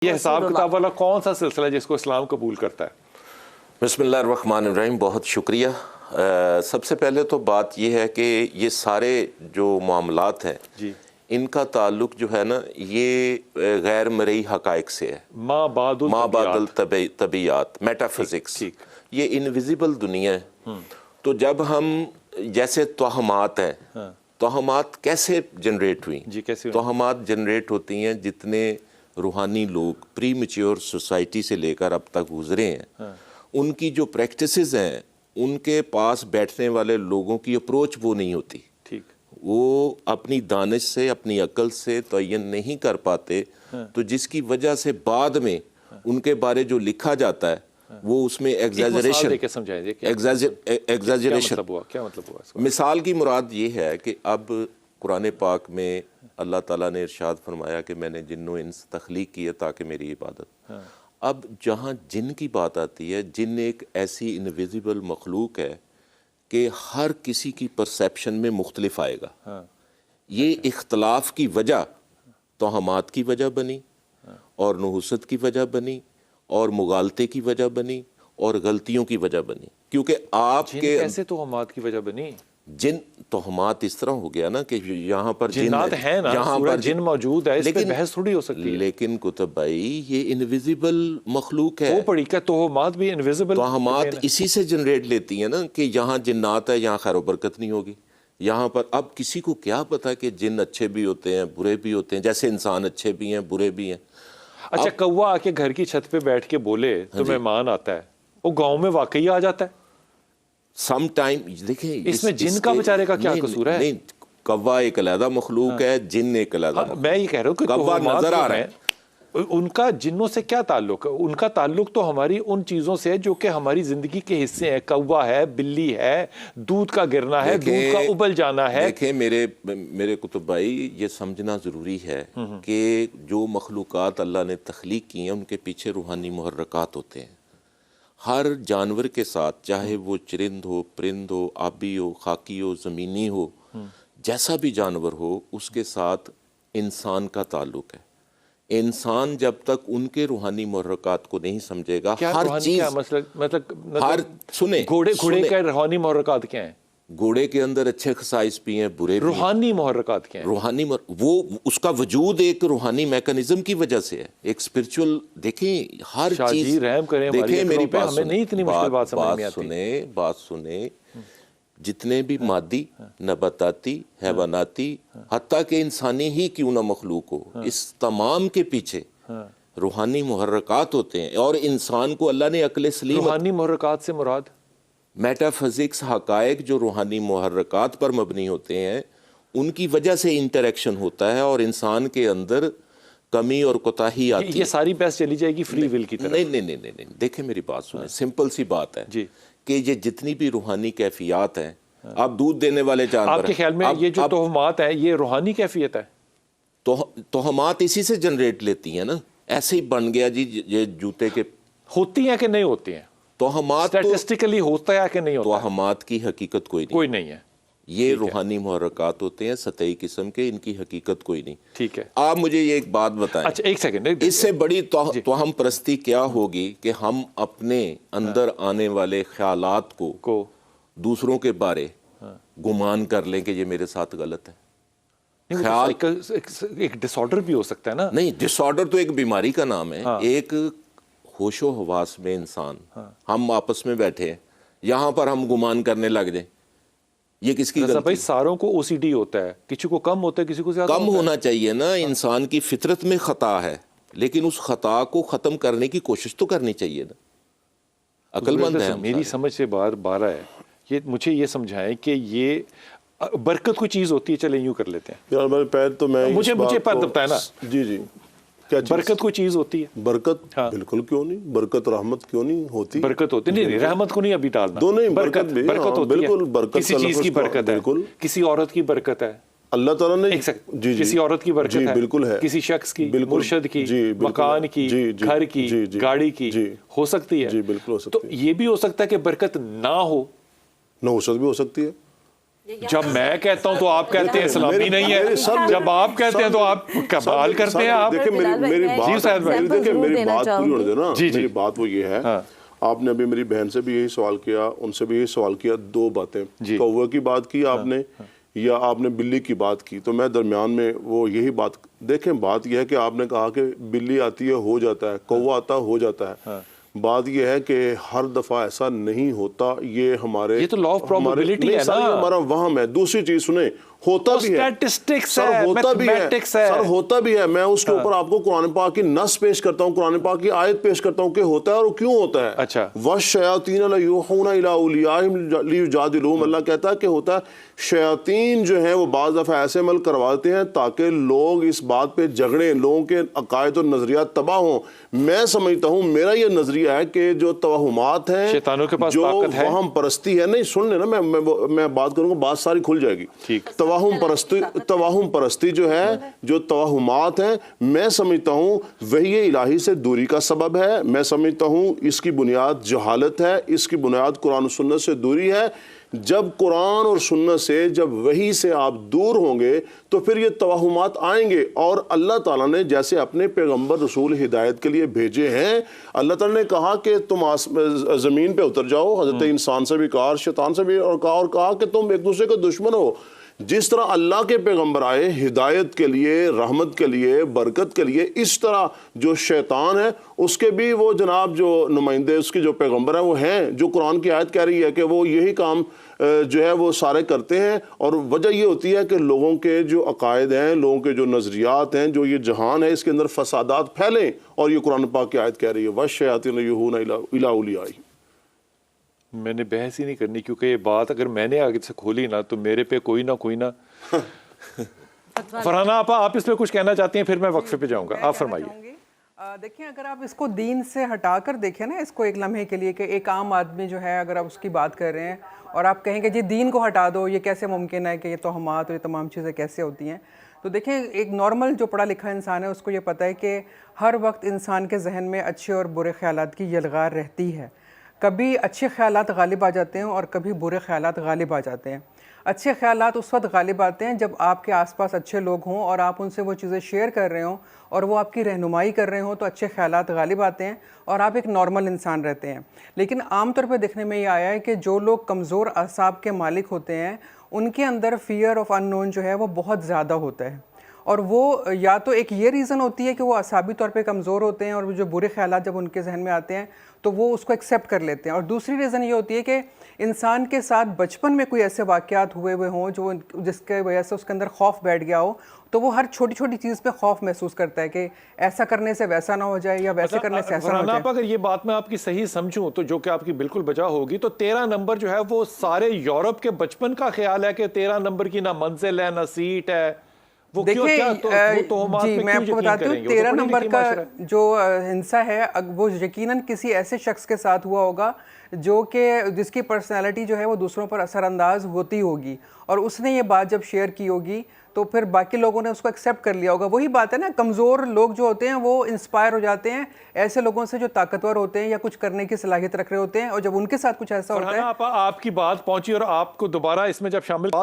یہ حساب کتاب والا کون سا سلسلہ ہے جس کو اسلام قبول کرتا ہے؟ بسم اللہ الرحمن الرحیم. بہت شکریہ. سب سے پہلے تو بات یہ ہے کہ یہ سارے جو معاملات ہیں جی ان کا تعلق جو ہے نا یہ غیر مرئی حقائق سے ہے. ما بعد الطبیعیات میٹا فزکس، یہ انویزیبل دنیا ہے. تو جب ہم جیسے توہمات ہیں، توہمات کیسے جنریٹ ہوئی؟ جی کیسے توہمات جنریٹ ہوتی ہیں جتنے روحانی لوگ پری میچور سوسائٹی سے لے کر اب تک گزرے ہیں، ان کی جو پریکٹسز ہیں ان کے پاس بیٹھنے والے لوگوں کی اپروچ وہ نہیں ہوتی. ٹھیک، وہ اپنی دانش سے اپنی عقل سے تعین نہیں کر پاتے، تو جس کی وجہ سے بعد میں ان کے بارے جو لکھا جاتا ہے وہ اس میں ایگزیجریشن. کیا مطلب ہوا؟ مثال کی مراد یہ ہے کہ اب قرآن پاک میں اللہ تعالیٰ نے ارشاد فرمایا کہ میں نے جن و انس تخلیق کی ہے تاکہ میری عبادت. اب جہاں جن کی بات آتی ہے، جن ایک ایسی انویزیبل مخلوق ہے کہ ہر کسی کی پرسیپشن میں مختلف آئے گا. یہ اختلاف کی وجہ توہمات کی وجہ بنی اور نحوست کی وجہ بنی اور مغالطے کی وجہ بنی اور غلطیوں کی وجہ بنی. کیونکہ آپ کے کیسے توہمات کی وجہ بنی؟ جن توہمات اس طرح ہو گیا نا کہ یہاں پر جنات ہیں نا، یہاں پر جن موجود ہے، اس پہ بحث تھوڑی ہو سکتی ہے. لیکن کتب بھائی یہ انویزیبل مخلوق ہے. وہ پڑھی کہ توہمات بھی انویزیبل، توہمات اسی سے جنریٹ لیتی ہیں نا کہ یہاں جنات ہے، یہاں خیر و برکت نہیں ہوگی. یہاں پر اب کسی کو کیا پتا کہ جن اچھے بھی ہوتے ہیں برے بھی ہوتے ہیں، جیسے انسان اچھے بھی ہیں برے بھی ہیں. اچھا کوا آ کے گھر کی چھت پہ بیٹھ کے بولے تو مہمان آتا ہے، وہ گاؤں میں واقعی آ جاتا ہے؟ سم ٹائم دیکھیں اس میں جن کا بیچارے کا کیا قصور ہے؟ نہیں، کوا ایک علیحدہ مخلوق ہے، جن ایک علیحدہ مخلوق. میں یہ کہہ رہا ہوں کہ کوا نظر آ رہا ہے، ان کا جنوں سے کیا تعلق ہے؟ ان کا تعلق تو ہماری ان چیزوں سے ہے جو کہ ہماری زندگی کے حصے ہیں. کوا ہے، بلی ہے، دودھ کا گرنا ہے، دودھ کا ابل جانا ہے. دیکھیں میرے کتب بھائی، یہ سمجھنا ضروری ہے کہ جو مخلوقات اللہ نے تخلیق کی ہیں ان کے پیچھے روحانی محرکات ہوتے ہیں. ہر جانور کے ساتھ، چاہے وہ چرند ہو، پرند ہو، آبی ہو، خاکی ہو، زمینی ہو، جیسا بھی جانور ہو، اس کے ساتھ انسان کا تعلق ہے. انسان جب تک ان کے روحانی محرکات کو نہیں سمجھے گا، ہر چیز گھوڑے کے روحانی محرکات کیا ہیں؟ گھوڑے کے اندر اچھے خصائص بھی ہیں، برے بھی ہیں. روحانی محرکات کیا ہیں؟ روحانی وہ اس کا وجود ایک روحانی میکانزم کی وجہ سے ہے، ایک اسپرچول. دیکھیں ہر چیز، رحم کریں، دیکھیں میری بات ہمیں نہیں اتنی مشکل بات سمجھ میں آتی. بات سنیں. جتنے بھی مادی، نباتاتی، حیواناتی، حتیٰ کہ انسانی ہی کیوں نہ مخلوق ہو، اس تمام کے پیچھے روحانی محرکات ہوتے ہیں. اور انسان کو اللہ نے عقل سلیم، روحانی محرکات سے مراد میٹا فزکس حقائق جو روحانی محرکات پر مبنی ہوتے ہیں ان کی وجہ سے انٹریکشن ہوتا ہے اور انسان کے اندر کمی اور کوتاہی آتی ہے. یہ ساری بحث چلی جائے گی فری ول کی طرف. نہیں، دیکھیں میری بات سنیں. سمپل سی بات ہے جی کہ یہ جتنی بھی روحانی کیفیات ہیں، اب دودھ دینے والے جانور، آپ کے خیال میں یہ جو توہمات ہیں یہ روحانی کیفیت ہے؟ توہمات اسی سے جنریٹ لیتی ہیں نا. ایسے ہی بن گیا جی یہ جوتے کے. ہوتی ہیں کہ نہیں ہوتی ہیں؟ توہمات اسٹیٹسٹیکلی ہوتا ہے کہ نہیں ہوتا؟ توہمات کی حقیقت کوئی نہیں ہے. یہ روحانی محرکات ہوتے ہیں سطحی قسم کے، ان کی حقیقت کوئی نہیں. ٹھیک ہے. آپ مجھے یہ ایک بات بتائیں. اچھا ایک سیکنڈ. اس سے بڑی توہم پرستی کیا ہوگی کہ ہم اپنے اندر آنے والے خیالات کو دوسروں کے بارے گمان کر لیں کہ یہ میرے ساتھ غلط ہے. خیال ایک ڈس آرڈر بھی ہو سکتا ہے نا. نہیں، ڈس آرڈر تو ایک بیماری کا نام ہے. ایک ہوش و حواس میں انسان، ہم آپس میں بیٹھے ہیں، یہاں پر ہم گمان کرنے لگ جائیں، یہ کس کی غلطی؟ بھائی ساروں کو او سی ڈی ہوتا ہے، کسی کو کم ہوتا ہے، کسی کو زیادہ. کم ہونا چاہیے نا. انسان کی فطرت میں خطا ہے، لیکن اس خطا کو ختم کرنے کی کوشش تو کرنی چاہیے نا. عقل مند ہے. میری سمجھ سے باہر ہے. یہ مجھے یہ سمجھائیں کہ یہ برکت کوئی چیز ہوتی ہے. چلیں یوں کر لیتے ہیں. مجھے پر بتائیں نا. جی برکت کوئی چیز ہوتی ہے؟ برکت بالکل کیوں نہیں، برکت رحمت کیوں نہیں ہوتی؟ برکت ہوتی نہیں، رحمت کو نہیں ابھی ڈالنا. دونوں برکت ہوتی ہے. کسی چیز کی برکت ہے، بالکل. کسی عورت کی برکت ہے، اللہ تعالیٰ نے کسی عورت کی برکت ہے، بالکل ہے، کسی شخص کی، مرشد کی، مکان کی، گھر کی، گاڑی کی ہو سکتی ہے. جی بالکل ہو سکتی ہے. تو یہ بھی ہو سکتا ہے کہ برکت نہ ہو. نحوست بھی ہو سکتی ہے. جب میں کہتا ہوں تو آپ کہتے ہیں اسلامی نہیں ہے, جب آپ کہتے ہیں تو آپ کمال کرتے ہیں. آپ دیکھیں میری بات پوری ہونے دینا. میری بات وہ یہ ہے, آپ نے ابھی میری بہن سے بھی یہی سوال کیا, ان سے بھی یہی سوال کیا, دو باتیں, کوے کی بات کی آپ نے یا آپ نے بلی کی بات کی, تو میں درمیان میں وہ یہی بات, دیکھیں بات یہ ہے کہ آپ نے کہا کہ بلی آتی ہے ہو جاتا ہے, کوہ آتا ہو جاتا ہے. بات یہ ہے کہ ہر دفعہ ایسا نہیں ہوتا, یہ ہمارے یہ تو لا آف پروبیبلٹی ہے نا, ہمارا وہم ہے. دوسری چیز سنیں, ہوتا بھی ہے سر, ہوتا بھی ہے سر, ہوتا بھی ہے. میں اس کے اوپر آپ کو قرآن پاک کی نص پیش کرتا ہوں, قرآن پاک کی آیت پیش کرتا ہوں کہ ہوتا ہے اور کیوں ہوتا ہے. اچھا, وَالشَّيَاطِينَ لَيُوحُونَ إِلَىٰ أَوْلِيَائِهِمْ لِيُجَادِلُوهُمْ, اللہ کہتا ہے کہ ہوتا ہے. شیاطین جو ہیں وہ بعض دفعہ ایسے عمل کرواتے ہیں تاکہ لوگ اس بات پہ جھگڑیں, لوگوں کے عقائد اور نظریات تباہ ہوں. میں سمجھتا ہوں, میرا یہ نظریہ ہے کہ جو توہمات ہیں, شیطانوں کے پاس جو طاقت ہے, وہم پرستی ہے, نہیں سن لینا, میں بات کروں گا, بات ساری کھل جائے گی. توہم پرستی جو ہے, جو توہمات ہیں, میں سمجھتا ہوں وحی الہی سے دوری کا سبب ہے. میں سمجھتا ہوں اس کی بنیاد جہالت ہے, اس کی بنیاد قرآن و سنت سے دوری ہے. جب قرآن اور سنت سے, جب وحی سے آپ دور ہوں گے تو پھر یہ توہمات آئیں گے. اور اللہ تعالیٰ نے جیسے اپنے پیغمبر رسول ہدایت کے لیے بھیجے ہیں, اللہ تعالیٰ نے کہا کہ تم زمین پہ اتر جاؤ, حضرت انسان سے بھی کہا, شیطان سے بھی, اور کہا کہ تم ایک دوسرے کے دشمن ہو. جس طرح اللہ کے پیغمبر آئے ہدایت کے لیے, رحمت کے لیے, برکت کے لیے, اس طرح جو شیطان ہے اس کے بھی وہ جناب جو نمائندے, اس کے جو پیغمبر ہیں وہ ہیں, جو قرآن کی آیت کہہ رہی ہے کہ وہ یہی کام جو ہے وہ سارے کرتے ہیں. اور وجہ یہ ہوتی ہے کہ لوگوں کے جو عقائد ہیں, لوگوں کے جو نظریات ہیں, جو یہ جہان ہے, اس کے اندر فسادات پھیلیں. اور یہ قرآن پاک کی آیت کہہ رہی ہے وَالشَّيَاطِينَ يُوحُونَ إِلَىٰ أَوْلِيَائِهِمْ. میں نے بحث ہی نہیں کرنی, کیونکہ یہ بات اگر میں نے آگے سے کھولی نا تو میرے پہ کوئی نہ فرحانہ آپ اس پہ کچھ کہنا چاہتی ہیں, پھر میں وقفے پہ جاؤں گا, آپ فرمائیے. دیکھیں اگر آپ اس کو دین سے ہٹا کر دیکھیں نا, اس کو ایک لمحے کے لیے, کہ ایک عام آدمی جو ہے اگر آپ اس کی بات کر رہے ہیں اور آپ کہیں کہ جی دین کو ہٹا دو, یہ کیسے ممکن ہے کہ یہ توہمات اور یہ تمام چیزیں کیسے ہوتی ہیں, تو دیکھیں ایک نارمل جو پڑھا لکھا انسان ہے اس کو یہ پتہ ہے کہ ہر وقت انسان کے ذہن میں اچھے اور برے خیالات کی یلغار رہتی ہے. کبھی اچھے خیالات غالب آ جاتے ہیں اور کبھی برے خیالات غالب آ جاتے ہیں. اچھے خیالات اس وقت غالب آتے ہیں جب آپ کے آس پاس اچھے لوگ ہوں اور آپ ان سے وہ چیزیں شیئر کر رہے ہوں اور وہ آپ کی رہنمائی کر رہے ہوں, تو اچھے خیالات غالب آتے ہیں اور آپ ایک نارمل انسان رہتے ہیں. لیکن عام طور پہ دیکھنے میں یہ آیا ہے کہ جو لوگ کمزور اعصاب کے مالک ہوتے ہیں ان کے اندر فیئر آف ان نون جو ہے وہ بہت زیادہ ہوتا ہے. اور وہ یا تو ایک یہ ریزن ہوتی ہے کہ وہ اعصابی طور پہ کمزور ہوتے ہیں اور جو برے خیالات جب ان کے ذہن میں آتے ہیں تو وہ اس کو ایکسیپٹ کر لیتے ہیں. اور دوسری ریزن یہ ہوتی ہے کہ انسان کے ساتھ بچپن میں کوئی ایسے واقعات ہوئے ہوں جو جس کے وجہ سے اس کے اندر خوف بیٹھ گیا ہو, تو وہ ہر چھوٹی چھوٹی چیز پہ خوف محسوس کرتا ہے کہ ایسا کرنے سے ویسا نہ ہو جائے یا ویسے کرنے سے ایسا نہ ہو جائے. اگر یہ بات میں آپ کی صحیح سمجھوں تو, جو کہ آپ کی بالکل بجا ہوگی, تو 13 نمبر جو ہے وہ سارے یورپ کے بچپن کا خیال ہے کہ 13 نمبر کی نہ منزل ہے نہ سیٹ ہے. دیکھیں جی میں آپ کو بتاتی ہوں, 13 نمبر کا جو ہنسا ہے وہ یقیناً کسی ایسے شخص کے ساتھ ہوا ہوگا جو کہ جس کی پرسنالٹی جو ہے وہ دوسروں پر اثر انداز ہوتی ہوگی, اور اس نے یہ بات جب شیئر کی ہوگی تو پھر باقی لوگوں نے اس کو ایکسیپٹ کر لیا ہوگا. وہی بات ہے نا, کمزور لوگ جو ہوتے ہیں وہ انسپائر ہو جاتے ہیں ایسے لوگوں سے جو طاقتور ہوتے ہیں یا کچھ کرنے کی صلاحیت رکھ رہے ہوتے ہیں, اور جب ان کے ساتھ کچھ ایسا ہوتا ہے. آپ کی بات پہنچی اور آپ کو دوبارہ اس میں جب شامل